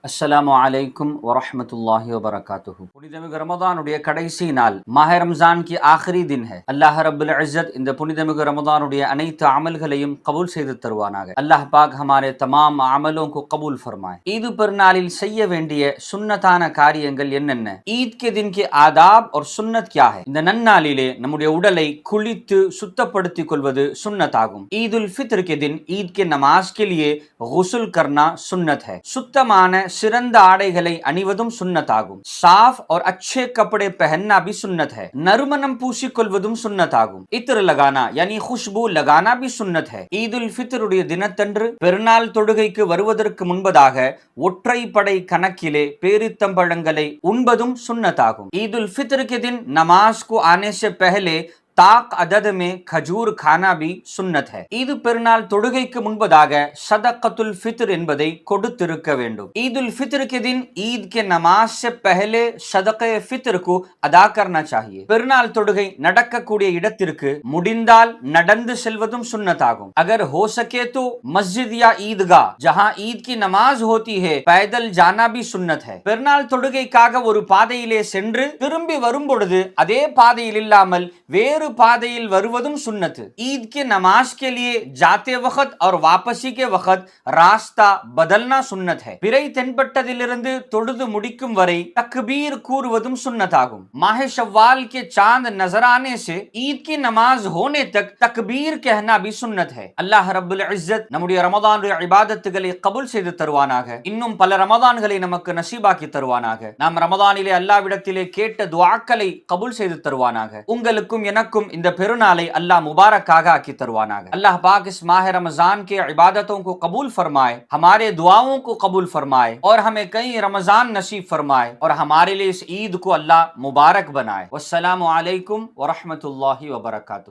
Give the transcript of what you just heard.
அஸ்ஸலாமு அலைக்கும் வரஹ்மத்துல்லாஹி வபரகாத்துஹு. புனிதமிகு ரமதானுடைய கடைசி நாள், மாஹ ரம்ஜான் கி ஆஹிரி தின் ஹை. அல்லாஹ் ரப்புல் இஸ்ஸத் இந்த புனிதமிகு ரமதானுடைய அனைத்து அமல்களையும் கபூல் செய்து தருவானாக. அல்லாஹ் பாக் ஹமாரே தமாம் அமலோं को कबूल फरमाए. ईद பெருநாளில் செய்ய வேண்டிய சுன்னத்தான காரியங்கள் என்னென்ன? ஈத் கே தின் கே ஆதாப் और சுன்னத் क्या है? இந்த நன்னாளிலே நம்முடைய உடலை குளித்து சுத்தப்படுத்திக் கொள்வது சுன்னத் ஆகும். ஈதுல் ஃபித்ர் கே தின் ईद के नमाज के लिए गुस्ल करना सुन्नत है. சுத்தமான சிறந்த ஆடைகளை அணிவதும் சுன்னத் ஆகும். சாஃப் और अच्छे कपड़े पहनना भी सुन्नत है. நறுமணம் பூசிக்கொள்வதும் சுன்னத் ஆகும். இத்ர் லகானா यानी खुशबू लगाना भी सुन्नत है. ஈதுல் ஃபித்ருடைய தினத்தன்று பெருநாள் தொழுகைக்கு வருவதற்கு முன்பதாக ஒற்றைப்படை கணக்கிலே பேரித்தம்பழங்களை உண்பதும் சுன்னத் ஆகும். ईदुल फित्र के दिन नमाज को आने से पहले தாக் அதது மே கஜூர் கானா பி சுன்னத் है. ஈது பெருநாள் தொழுகைக்கு முன்பதாக சதகத்துல் ஃபித்ர் என்பதை கொடுத்திருக்க வேண்டும். ईदुल फित्र के दिन ईद के नमाज से पहले सदक़े फित्र को अदा करना चाहिए. பெருநாள் தொழுகை நடக்கக்கூடிய இடத்திற்கு முடிந்தால் நடந்து செல்வதும் சுன்னத் ஆகும். अगर हो सके तो मस्जिद या ईदगाह जहां ईद की नमाज होती है पैदल जाना भी सुन्नत है. பெருநாள் தொழுகைக்காக ஒரு பாதையிலே சென்று திரும்பி வரும் பொழுது அதே பாதையில் இல்லாமல் வேறு பாதையில் வருவதும் சுன்னத். ईद के नमाज के लिए जाते वक्त और वापसी के वक्त रास्ता बदलना सुन्नत है. பிறை தென்பட்டதிலிருந்து தொழுது முடிக்கும் வரை தக்பீர் கூறுவதும் சுன்னத் ஆகும். माह शव्वाल के चांद नजर आने से ईद की नमाज होने तक तकबीर कहना भी सुन्नत है. அல்லாஹ் ரப்புல் இஸ்ஸத் நம்முடைய ரமதானுடைய இபாதத்துகளை கபூல் செய்து தருவானாக. இன்னும் பல ரமதான்களை நமக்கு நசீபாக்கி தருவானாக. நாம் ரமதானிலே அல்லாஹ்விடத்திலே கேட்ட துஆக்களை கபூல் செய்து தருவானாக. உங்களுக்கும் எனக்கும் இந்த பெருநாளை अल्लाह मुबारकाக आकी तरुवानाக. अल्लाह पाक इस माह रमजान के इबादतों को कबूल फरमाए, हमारे दुआओं को कबूल फरमाए और हमें कई रमजान नसीब फरमाए और हमारे लिए इस ईद को अल्लाह मुबारक बनाए. वस्सलामु अलैकुम व रहमतुल्लाहि व बरकातुहू.